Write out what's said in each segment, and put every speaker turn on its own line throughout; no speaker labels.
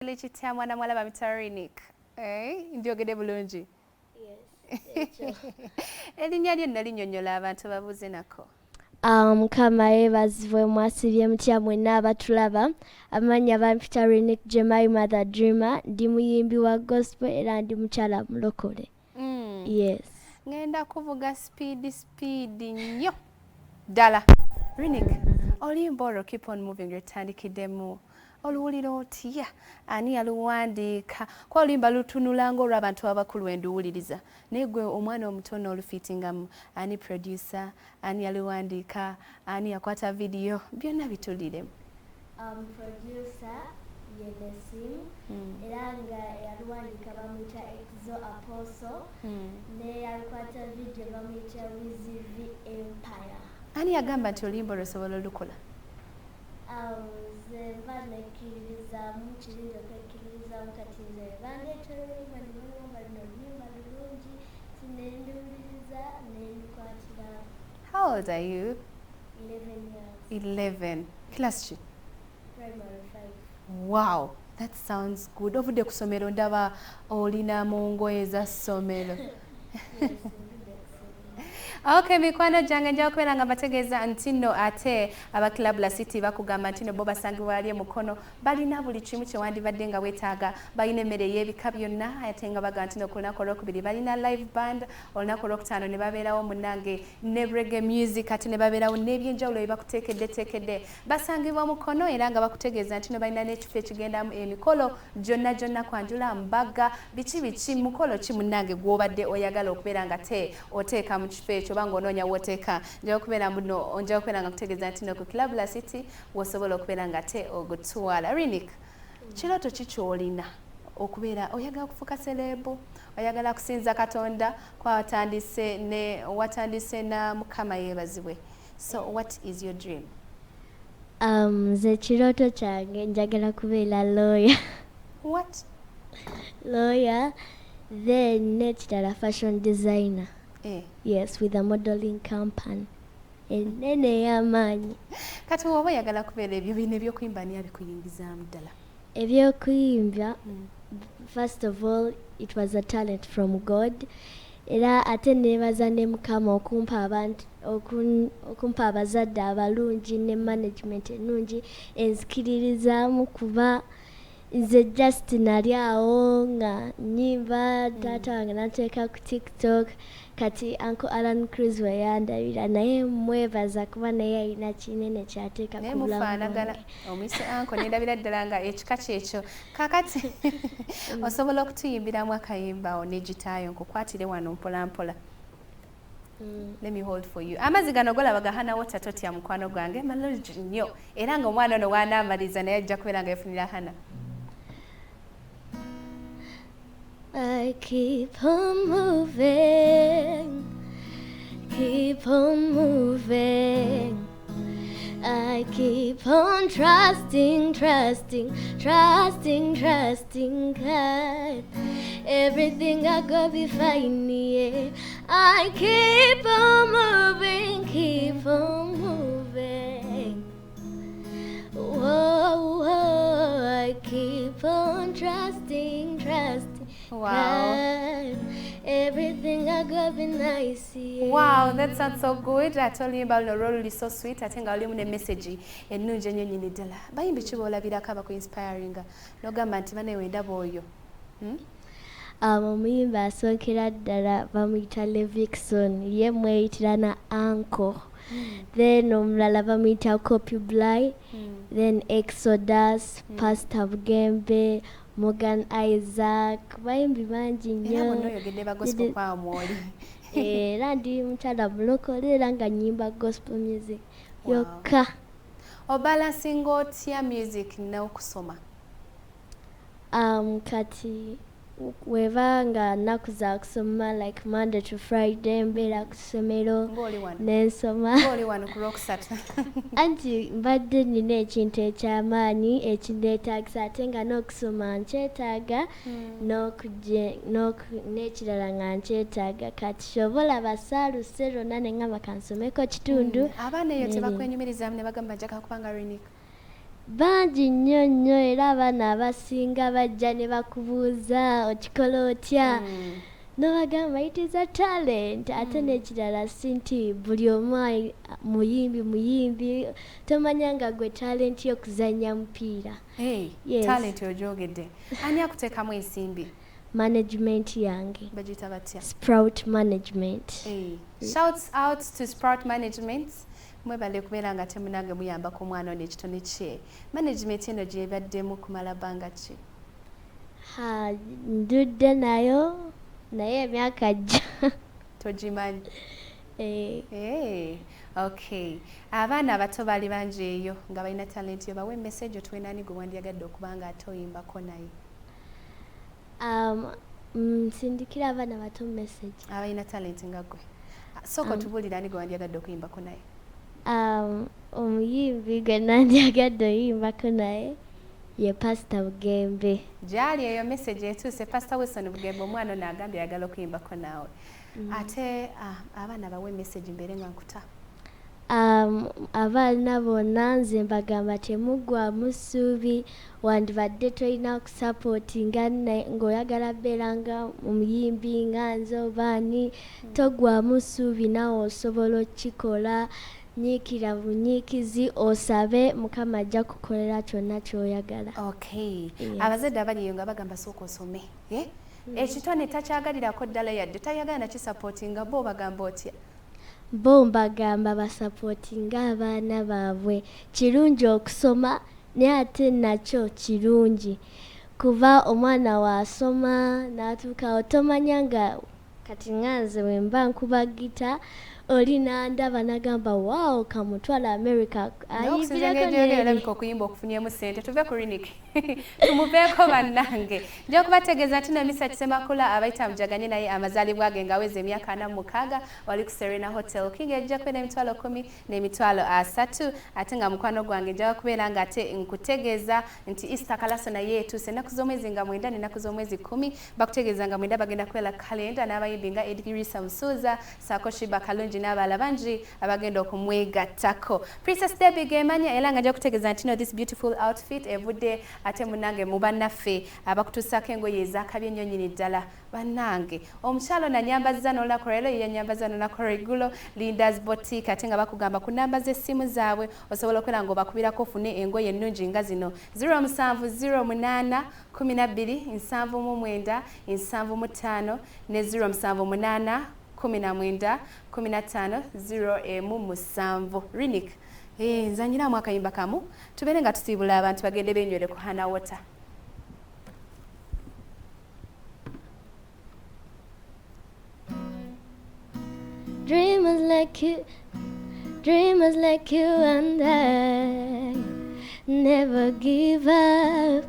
Lekitya mwana mwalaba Muto Rinic. Njogedde bulungi.
Yes.
Erinnya lyo nno linnyonnyola abantu babuuze nako.
Mukama yeebazibwe mwasibye mutya mwenna abatulaba. Amannya ba Muto Rinic Jemimah the Dreamer. Ndi muyimbi wa gospel era ndi mukyala mulokole. Yes.
Ngenda kuvuga speed nnyo ddala. Rinic, oluyimba olwo Keep on Moving lwetandikiddemu. Oluwulira otya? Ani yaluwandiika? Kwa oluyimba lutunula ng'olw'abantu abakulu enduwuliriza. Naye gwe omwana omutono olufiitingamu. Ani producer, ani yaluwandiika, ani yakwata video, byonna bituliremu.
Producer Yesu era nga yaluwandiika bamuyita Exo Apostle ne yalukwata video bamuyita empya.
Ani yagamba nti oluyimba olwosobola olukola?
Nze nekkiririzaamu kirungi okwekkiririzaamu kati nze bandeetera oluyimba ne balumba luno oluyimba lulungi sinendiwuliriza nendikwatira.
How old are you?
11 years.
11. Class ki?
Primary 5.
Wow, that sounds good. Ovudde ku ssomero ndaba olina mu ngoye za ssomero.
Yes.
Okay, mikwano gyange nja kubeera nga mbategeeza nti nno ate abakilabu la City bakugamba nti nno bo basangibwa ali mukono balina buli kimu kye wandibadde nga weetaaga, balina emmere y'ebika byonna ate nga baga nti nno ku lunaku olwokubiri balina live band, olunaku olwokutaano ne babeerawo munnange ne reggae music ate ne babeerawo n'ebyenjawulo bye bakuteekedde basangibwa mukono era nga bakutegeeza nti nno balina n'ekifo ekigendamu emikolo gyonna kwanjula mbaga biki mukolo ki munnange gw'obadde oyagala okubeera nga te oteeka mu kifo ekyo oba ng'onoonya w'oteeka nja okubeera nga kutegeeza nti no ku Club La City w'osobola okubeera nga te ogutwala. Rinic, kirooto ki ky'olina okubeera oyagala kufuuka selebu, oyagala kusinza Katonda watandise na Mukama yeebazibwe. So what is your dream?
Nze kirooto kyange njagala kubeera lawyer.
What?
Lawyer, then nekirala fashion designer. Yes, with a modeling company. Enene ey'amaanyi.
Kati oba oyagala kubeera ebyo bino ebyokuyimba ani abikuyingizaamu ddala?
Ebyokuyimba, first of all, it was a talent from God. Era ate neebaza ne Mukama okumpa abazadde abalungi ne management ennungi enzikiririzaamu kuba nze just nali awo nga nnyimba taata wange nanteeka ku TikTok kati Uncle Alan Cruz we yandabira naye mwebaza kuba naye alina kinene kyateeka ku bulamu
mufaanagana omuyise Uncle nendabira ddala nga ekika kyekyo kakati osobola okutuyimbiramu akayimbawo ne gitaayo nkukwatire wano mpolampola. Let me hold for you. Amazzi gano golaba gahana wota totya mukwano gwange malungi nnyo era nga omwana ono wanaamaliza naye ajja kubeera nga yafunira hana.
I keep on moving, keep on moving. I keep on trusting God. Everything I go be fine, yeah. I keep on moving. Whoa, I keep on trusting
Wow.
God. Everything I go be nice, yeah.
Wow, that sounds so good. I told you about the role is so sweet. I think I'll leave a message ennungi ennyo nnyini ddala. Bayimbi ki b'olabirako abaku-inspiringa n'ogamba nti bane wenda bw'oyo?
Omuyimbi asookera ddala bamuyita Levikson, ye mweyitira na Uncle. Then omulala bamuyita Copy Bly, then Exodus, Pastor Bugembe, Morgan Isaac, bayimbi bangi nnyo.
Era bonna oyogedde ba gospel kwa mwoli.
Era ndi mukyala mulokole era nga nnyimba gospel music yokka.
Obalansinga otya music n'okusoma?
Kati weba nga nnaku za kusoma like Monday to Friday mbeera ku ssomero n'ensoma.
Ng'oli wano ku Lwokusatu.
Anti mbadde nnina ekintu eky'amaanyi ekinneetaagisa ate nga n'okusoma nkyetaaga n'ekirala nga nkyetaaga kati shobola basaaluse lonna ne ngamba kansomeko kitundu.
Abaana eyo tebakwenyumirizaamu ne bagamba njagala kubanga Rinic?
bangi nnyo nnyo era abaana abasinga bajja ne bakubuuza okikola otya n'obagamba it is a talent ate n'ekirala si nti buli omu muyimbi tomanya nga gwe talent y'okuzannya mupiira. Yes.
Talent ogyogedde ani akuteekamu ensimbi?
Management yange
bagiyita batya?
Sprout Management.
Shouts out to Sprout Management. Mwebale kubeera nga temunange muyambako omwana ono ekitone kye. Management eno gyebaddemu kumala bbanga ki?
Ndudde nayo naye emyaka gya
togimanyi. Okay. Abaana abato bali bangi eyo nga balina talent yo bawe message otwenani gwe wandyagadde okuba nga ate oyimbako naye.
Nsindikira abaana bato message
abalina talent nga gwe. Soko tubulirani gwe wandyagadde okuyimbako naye.
Omuyimbi gwe nandyagadde oyimbako naye ye Pastor Bugembe.
Gyali eyo message etuuse Pastor Wilson Bugembe omwana ono agambye ayagala okuyimbako naawe. Ate abaana bawe message mbeere nga nkuta.
Abaana bonna nze mbagamba temuggwaamu ssuubi wandibadde tolina kusapootinga ng'oyagala beera nga omuyimbi nga nze obaani toggwaamu ssuubi naawe osobola okukikola. Nyiikira bunyiikizi osabe Mukama ajja kukolera kyonna ky'oyagala.
Okay. Abazadde abaliyo nga bagamba sooka osome. Ekitone takyagalirako ddala yadde tayagala nakisapootinga bo bagamba otya?
Bo mbagamba basapootinga abaana baabwe. Kirungi okusoma naye ate nakyo kirungi kuba omwana waasoma n'atuukawo tomanya nga kati nganze bwe mba nkuba gita oli nandaba nagamba wow kamutwala America
ayibirako okuyimba okufunyemu ssente tuve ku Rinic tumuveeko bannange nja kubategeeza nti Mr. Kisemakula abayita mujaganye naye amazaalibwa ge ngaweza emyaka 46 wali ku Serena Hotel King ejja kwenda emitwalo 10 n'emitwalo 3 ate nga mukwano gwange nja kubeera nga ate nkutegeeza nti Easter kalaso naye etuuse ennaku z'omwezi nga 9 n'ennaku z'omwezi 10 bakutegeeza nga 9 bagenda kwela kalenda n'abayimbi nga Edgirisa Musuuza Sako Shiba Kalungi n'abala bangi abagenda okumwegattako. Princess Debbie Gemanya era nga nja kutegeeza nti this beautiful outfit evudde ate munange mu bannaffe abakutuusako engoye ezakabye ennyo nnyini ddala bannange. Omukyalo nanyambaza n'olunaku lero yanyambaza n'olunaku lwegulo Linda's Boutique ate nga bakugamba ku namba z'essimu zaabwe osobola okwera nga obakubirako ofune engoye ennungi nga zino 0708 12 79 75 ne 0708 19 15 0 Rinic. Nzanyiramu akayimba kamu tubeere nga tusiibula abantu bagende benywere ku Hana Water.
Dreamers like you and I never give up.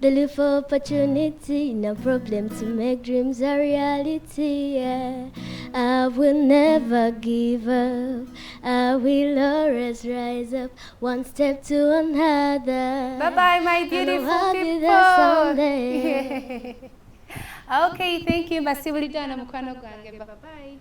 They look for opportunity, no problem to make dreams a reality. Yeah. I will never give up. I will always rise up, one step to another.
Bye-bye, my beautiful people. Okay, thank you. Masibulidana mukwano gwange. Bye-bye.